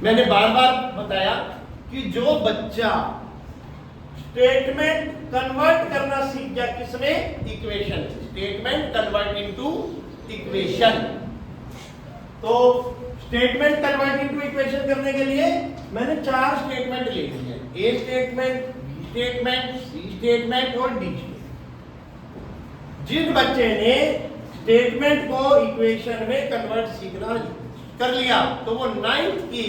मैंने बार बार बताया कि जो बच्चा स्टेटमेंट कन्वर्ट करना सीख गया किसमें, equation, statement convert into equation. तो स्टेटमेंट कन्वर्ट इनटू इक्वेशन करने के लिए मैंने 4 स्टेटमेंट ले लिए, A statement, B statement, C statement और डी स्टेटमेंट। जिन बच्चे ने स्टेटमेंट को इक्वेशन में कन्वर्ट सीखना कर लिया तो वो 9th की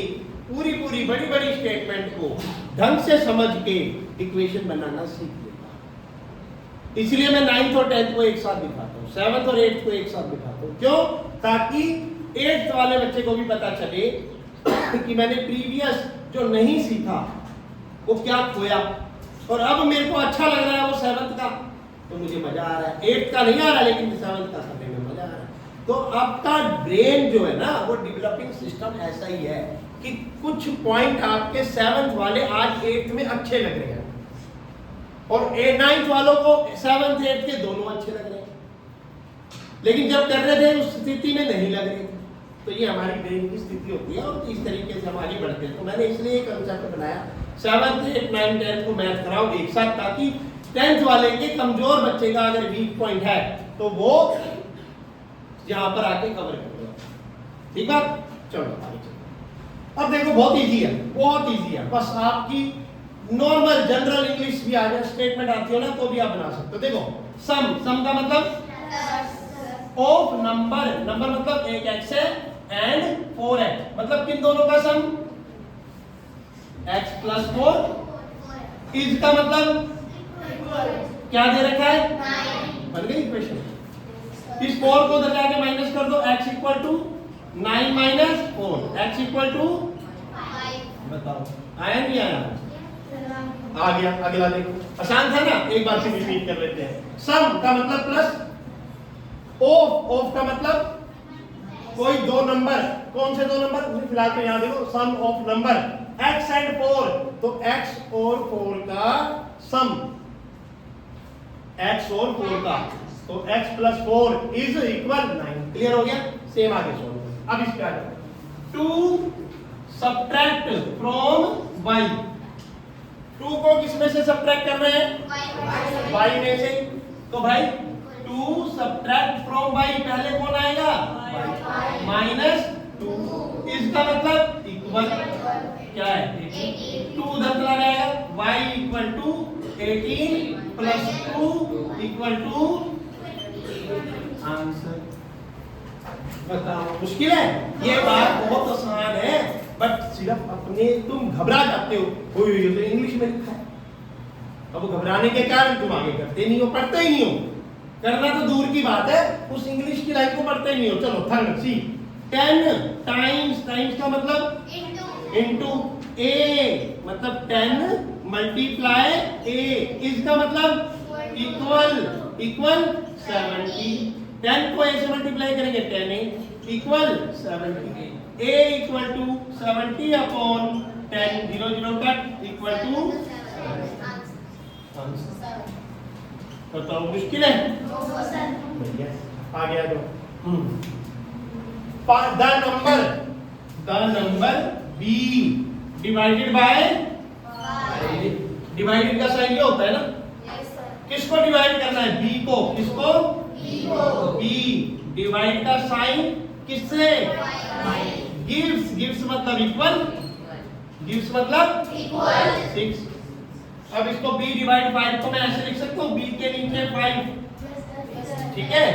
पूरी बड़ी स्टेटमेंट को ढंग से समझ के इक्वेशन बनाना सीख लेगा। इसलिए मैं 9th और 10th को एक साथ दिखाता हूँ, 7th और 8th को एक साथ दिखाता हूँ। क्यों? ताकि 8th वाले बच्चे को भी पता चले कि मैंने प्रीवियस जो नहीं सीखा वो क्या खोया, और अब मेरे को अच्छा लग रहा है वो 7th का, तो मुझे मजा आ रहा है। 8th का नहीं आ रहा लेकिन 7th का करने में मजा आ रहा है। तो आपका ब्रेन जो है ना वो डेवलपिंग सिस्टम ऐसा ही है कि कुछ पॉइंट आपके 7th वाले आज 8th में अच्छे लग रहे हैं और 9th वालों को 7th 8th के दोनों अच्छे लग रहे हैं, लेकिन जब कर रहे थे उस स्थिति में नहीं लग रहे थे। तो ये हमारी ब्रेन की स्थिति होती है और इस तरीके से हमारी बढ़ते हैं। तो मैंने इसलिए कंसेप्ट बनाया 7th 8th 9th 10th को मैथ कराओ एक साथ, ताकि 10th वाले के कमजोर बच्चे का अगर वीक पॉइंट है तो वो यहां पर आके कवर कर दो। ठीक है, चलो आगे चलो। अब देखो बहुत इजी है, बहुत इजी है, बस आपकी नॉर्मल जनरल इंग्लिश भी आ जाए, स्टेटमेंट आती हो ना तो भी आप बना सकते हो। देखो सम का मतलब ऑफ नंबर, नंबर मतलब एक x है एंड 4x, मतलब किन दोनों का सम, x + 4। इज का मतलब क्या दे रखा है, 9, बन गई इक्वेशन। इस 4 को उधर जाके माइनस कर दो, x = 9 - 4, x = 5। बताओ आया नहीं आया? आ गया। अगला देखो, आसान था ना, एक बार फिर रिपीट कर लेते हैं। सम का मतलब प्लस, ऑफ का मतलब कोई दो नंबर, कौन से दो नंबर, फिलहाल तो यहां देखो सम ऑफ नंबर x एंड 4, तो x और 4 का सम, x और 4 का, तो x + 4 = 9। क्लियर हो गया? सेम आगे सोल्व। अब इसका टू सब्ट्रैक्ट फ्रॉम y, 2 को किसमें से सब्ट्रैक्ट कर रहे हैं, y में से। तो भाई 2 सब्ट्रैक्ट फ्रॉम y, पहले कौन आएगा, -2। इसका मतलब इक्वल क्या है, 2 उधर चला जाएगा, y = 18 + 2 = आंसर। बताओ मुश्किल है? ये बात बहुत आसान है, बट सिर्फ अपने तुम घबरा जाते हो, ये तो इंग्लिश में लिखा है। अब घबराने के कारण तुम आगे करते नहीं हो, पढ़ते ही नहीं हो। करना तो दूर की बात है, उस इंग्लिश की लाइन को पढ़ते ही नहीं हो। चलो थर्ड सी, 10 टाइम्स, टाइम्स का मतलब इनटू, ए मतलब 10 × a, इसका मतलब इक्वल 70। 10 को a से मल्टीप्लाई करेंगे 10a = 70। a = 70/10, 0 0 कट = बताओ मुश्किल है? आ गया तो the number b divided by, divided का साइन ये होता है ना, किसको डिवाइड करना है, b को, किसको, b, डिवाइड का साइन किससे, गिव्स मतलब इक्वल, गिव्स मतलब 6। अब इसको b / 5 को मैं ऐसे लिख सकता हूँ, b के नीचे 5, ठीक है,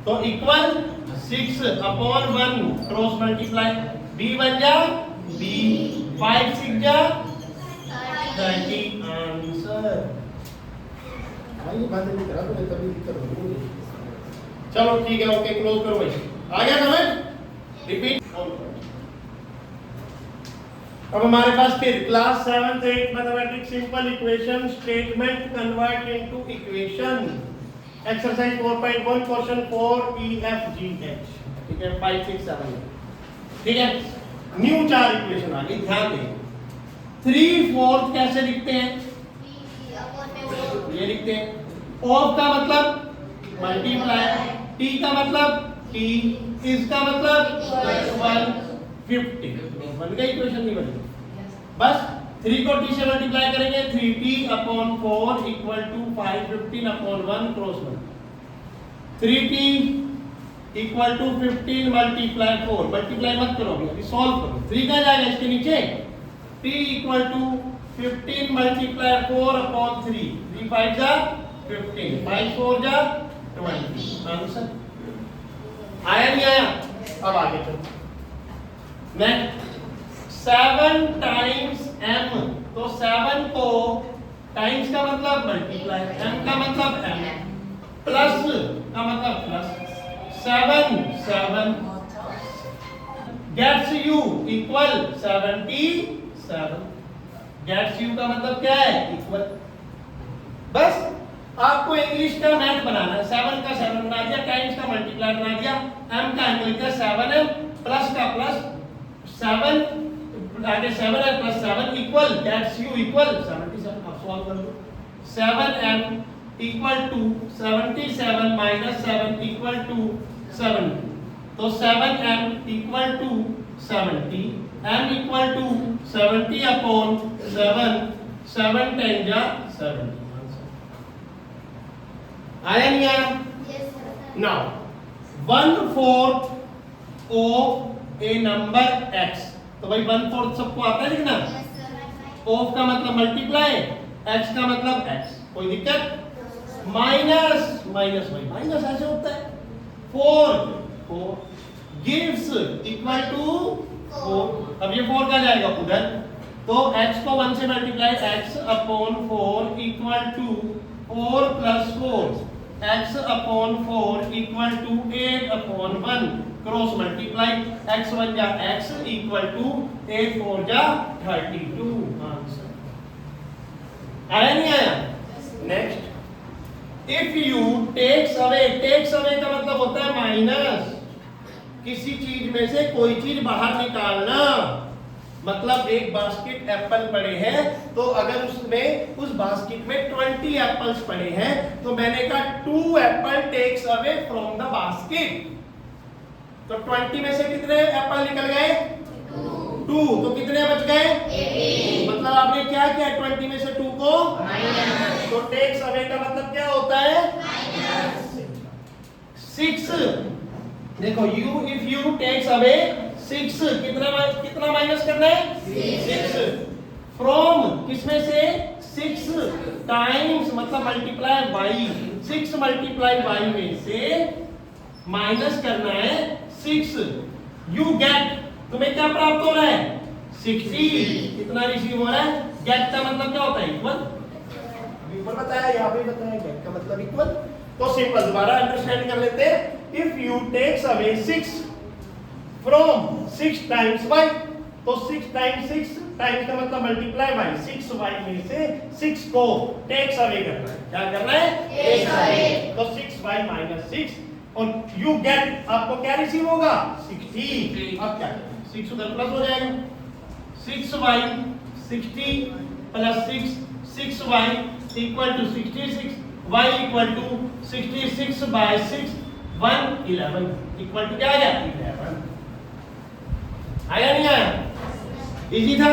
तो = 6/1 क्रॉस मल्टीप्लाई, b बन जा b, 5 6 जा 30, आंसर। भाई बातें नहीं करा तो तभी दिक्कत होगी। चलो ठीक है, ओके क्लोज करो भाई। आ गया समझ? रिपीट। अब हमारे पास फिर class 7th 8th mathematics simple equation statement convert into equation, exercise 4.1 question 4 E F G H, ठीक है, 5 6 7, ठीक है। न्यू 4 इक्वेशन आ गई, ध्यान दें। 3/4 कैसे लिखते हैं, ये लिखते हैं। ऑफ का मतलब मल्टीप्लाई, टी का मतलब टी, इसका मतलब इक्वल, 50 बन गई इक्वेशन, नहीं बनी? बस 3 को t से मल्टीप्लाई करेंगे 3t upon 4 equal to 5 15 upon 1 cross 1 3t equal to 15 multiply 4 multiply मत करो अभी सॉल्व करो 3 कहाँ जाएगा इसके नीचे t equal to 15 multiply 4 upon 3 3 5 जा 15 5 4 जा 20 आंसर आया नहीं आया? अब आगे चलो नेक्स्ट 7 टाइम्स m तो 7 को टाइम्स का मतलब मल्टीप्लाई m का मतलब m प्लस का मतलब plus 7 7 gets u equal 77 gets u का मतलब क्या है इक्वल। बस आपको इंग्लिश का मैथ बनाना है 7 का 7 बना दिया टाइम्स का मल्टीप्लाई बना दिया m का m लिख दिया 7m प्लस का प्लस 7 आगे 7 है plus 7 equal gets u equal 77। अब सॉल्व कर दो 7m equal to 77 minus 7 equal to 70 तो 7m equal to 70 m equal to 70 upon 7 7 10 जा 70 आया नहीं आया? Now 1/4 of a number x तो भाई 1/4 सबको आता है लिखना ऑफ का मतलब मल्टीप्लाई x का मतलब x कोई दिक्कत माइनस माइनस भाई माइनस ऐसे होता है 4 गिव्स इक्वल टू 4 अब ये 4 का जाएगा उधर तो x को 1 से multiply x upon 4 equal to 4 plus 4 x upon 4 equal to 8 upon 1 cross multiply x 1 जा x इक्वल टू 8 4 जा 32 आंसर आया नहीं आया? Next if you takes away का मतलब होता है माइनस किसी चीज में से कोई चीज बाहर निकालना मतलब एक बास्केट एप्पल पड़े हैं तो अगर उसमें उस बास्केट में 20 एप्पल्स पड़े हैं तो मैंने कहा 2 apple takes away from the basket तो 20 में से कितने एप्पल निकल गए 2 तो कितने बच गए 18 मतलब आपने क्या किया 20 में से 2 को माइनस तो टेक्स अवे का मतलब क्या होता है माइनस 6 देखो इफ यू टेक्स अवे 6 कितना माइनस करना है 6 फ्रॉम किसमें से 6 टाइम्स मतलब मल्टीप्लाई बाई 6 मल्टीप्लाई बाई में से माइनस करना है 6 यू गेट तुम्हें क्या प्राप्त हो रहा है 60 कितना रिसीव हो रहा है गेट का मतलब क्या होता है इक्वल ऊपर बताया यहाँ पे बताया गेट का मतलब इक्वल तो सिंपल दोबारा अंडरस्टैंड कर लेते हैं if you takes away 6 from 6 times y तो 6 टाइम्स 6 टाइम्स का मतलब मल्टीप्लाई बाय 6y में से 6 को टेक्स अवे करना है क्या करना है टेक्स अवे तो 6y माइनस 6 और यू गेट आपको क्या रिसीव होगा 60 अब क्या 6 उधर प्लस हो जाएगा 6y 60 plus 6 6y equal to 66 y equal to 66 by 6 111 equal to क्या आ गया 11 आया नहीं आया इजी था